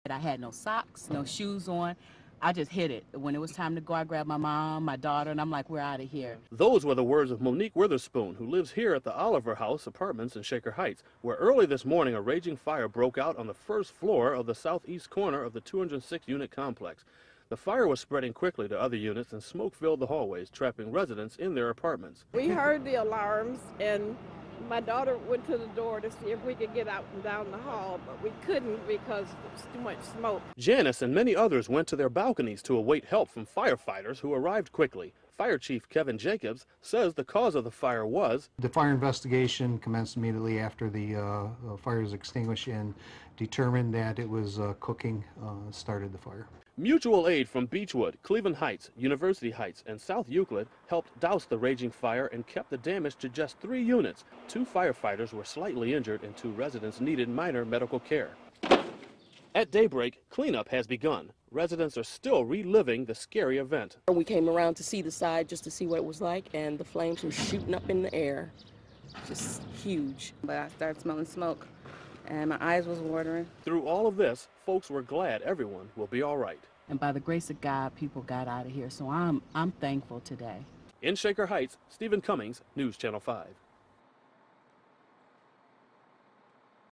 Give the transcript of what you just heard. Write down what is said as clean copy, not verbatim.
I had no socks, no shoes on. I just hit it. When it was time to go, I grabbed my mom, my daughter, and I'm like, we're out of here. Those were the words of Monique Witherspoon, who lives here at the Oliver House Apartments in Shaker Heights, where early this morning a raging fire broke out on the first floor of the southeast corner of the 206-unit complex. The fire was spreading quickly to other units, and smoke filled the hallways, trapping residents in their apartments. We heard the alarms, and my daughter went to the door to see if we could get out and down the hall, but we couldn't because there was too much smoke. Janice and many others went to their balconies to await help from firefighters who arrived quickly. Fire Chief Kevin Jacobs says the cause of the fire was the fire investigation commenced immediately after the fire was extinguished and determined that it was cooking started the fire. Mutual aid from Beechwood, Cleveland Heights, University Heights, and South Euclid helped douse the raging fire and kept the damage to just 3 units. 2 firefighters were slightly injured and 2 residents needed minor medical care. At daybreak, cleanup has begun. Residents are still reliving the scary event. We came around to see the side just to see what it was like, and the flames were shooting up in the air. Just huge. But I started smelling smoke, and my eyes was watering. Through all of this, folks were glad everyone will be all right. And by the grace of God, people got out of here. So I'm thankful today. In Shaker Heights, Stephen Cummings, News Channel 5.